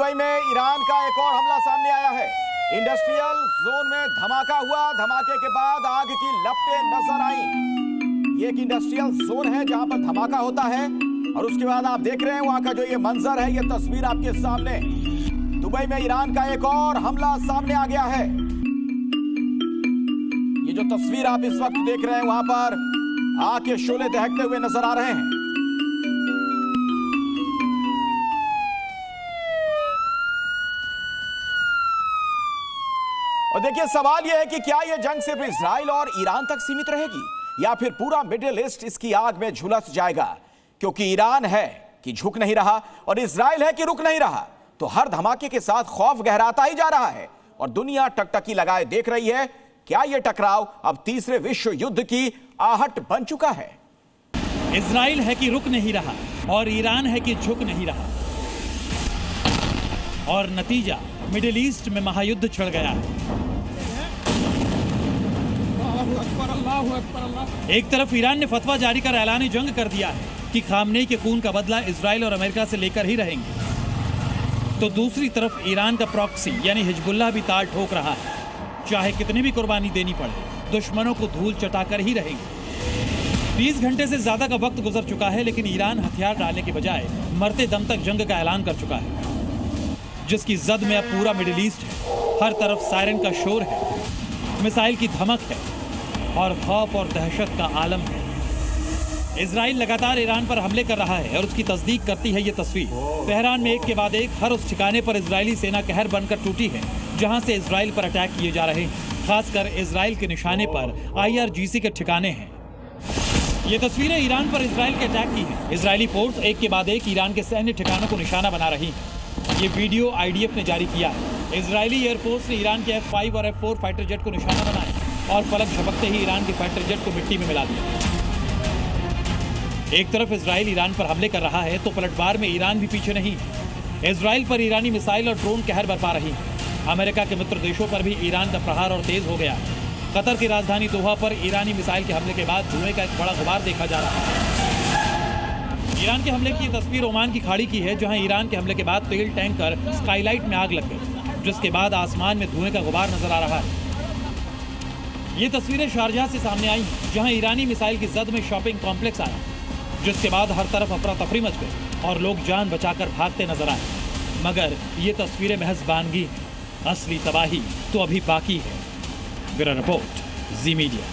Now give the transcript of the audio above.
Dubai में Iran का एक और हमला सामने आया है। इंडस्ट्रियल जोन में धमाका हुआ। धमाके के बाद आग की लपटें नजर आई। ये एक इंडस्ट्रियल जोन है जहां पर धमाका होता है और उसके बाद आप देख रहे हैं वहां का जो ये मंजर है, ये तस्वीर आपके सामने। दुबई में ईरान का एक और हमला सामने आ गया है। ये जो तस्वीर आप इस वक्त देख रहे हैं, वहां पर आग के शोले दहकते हुए नजर आ रहे हैं। और देखिए, सवाल यह है कि क्या यह जंग सिर्फ इजराइल और ईरान तक सीमित रहेगी या फिर पूरा मिडिल ईस्ट इसकी आग में झुलस जाएगा। क्योंकि ईरान है कि झुक नहीं रहा और इजराइल है कि रुक नहीं रहा, तो हर धमाके के साथ खौफ गहराता ही जा रहा है और दुनिया टकटकी लगाए देख रही है। क्या यह टकराव अब तीसरे विश्व युद्ध की आहट बन चुका है? इजराइल है कि रुक नहीं रहा और ईरान है कि झुक नहीं रहा, और नतीजा मिडिल ईस्ट में महायुद्ध छिड़ गया है। एक तरफ ईरान ने फतवा जारी कर ऐलान जंग कर दिया है कि खामनेई के खून का बदला इजराइल और अमेरिका से लेकर ही रहेंगे, तो दूसरी तरफ ईरान का प्रॉक्सी यानी हिजबुल्लाह भी ताल ठोक रहा है। चाहे कितनी भी कुर्बानी देनी पड़े, दुश्मनों को धूल चटाकर ही रहेंगे। 20 घंटे से ज्यादा का वक्त गुजर चुका है, लेकिन ईरान हथियार डालने के बजाय मरते दम तक जंग का ऐलान कर चुका है, जिसकी जद में अब पूरा मिडिल ईस्ट है। हर तरफ सायरन का शोर है, मिसाइल की धमक है और खौफ और दहशत का आलम है। इजराइल लगातार ईरान पर हमले कर रहा है और उसकी तस्दीक करती है ये तस्वीर। तेहरान में एक के बाद एक हर उस ठिकाने पर इजरायली सेना कहर बनकर टूटी है जहां से इजराइल पर अटैक किए जा रहे हैं। खासकर इजराइल के निशाने पर IRGC के ठिकाने हैं। ये तस्वीरें ईरान पर इजराइल के अटैक की हैं। इजरायली फोर्स एक के बाद एक ईरान के सैन्य ठिकानों को निशाना बना रही है। ये वीडियो IDF ने जारी किया है। इजरायली एयरफोर्स ने ईरान के F-5 और F-4 फाइटर जेट को निशाना बनाया और पलक झपकते ही ईरान के फाइटर जेट को मिट्टी में मिला दिया। एक तरफ इजराइल ईरान पर हमले कर रहा है, तो पलटवार में ईरान भी पीछे नहीं है। इजराइल पर ईरानी मिसाइल और ड्रोन कहर बरपा रही है। अमेरिका के मित्र देशों पर भी ईरान का प्रहार और तेज हो गया है। कतर की राजधानी दोहा पर ईरानी मिसाइल के हमले के बाद धुएं का एक बड़ा गुबार देखा जा रहा है। ईरान के हमले की तस्वीर ओमान की खाड़ी की है, जहां ईरान के हमले के बाद तेल टैंकर स्काईलाइट में आग लग गई, जिसके बाद आसमान में धुएं का गुबार नजर आ रहा है। ये तस्वीरें शारजाह से सामने आई, जहां ईरानी मिसाइल की जद में शॉपिंग कॉम्प्लेक्स आया, जिसके बाद हर तरफ अफरा तफरी मच गई और लोग जान बचाकर भागते नजर आए। मगर ये तस्वीरें महज बानगी, असली तबाही तो अभी बाकी है। ब्यूरो रिपोर्ट, जी मीडिया।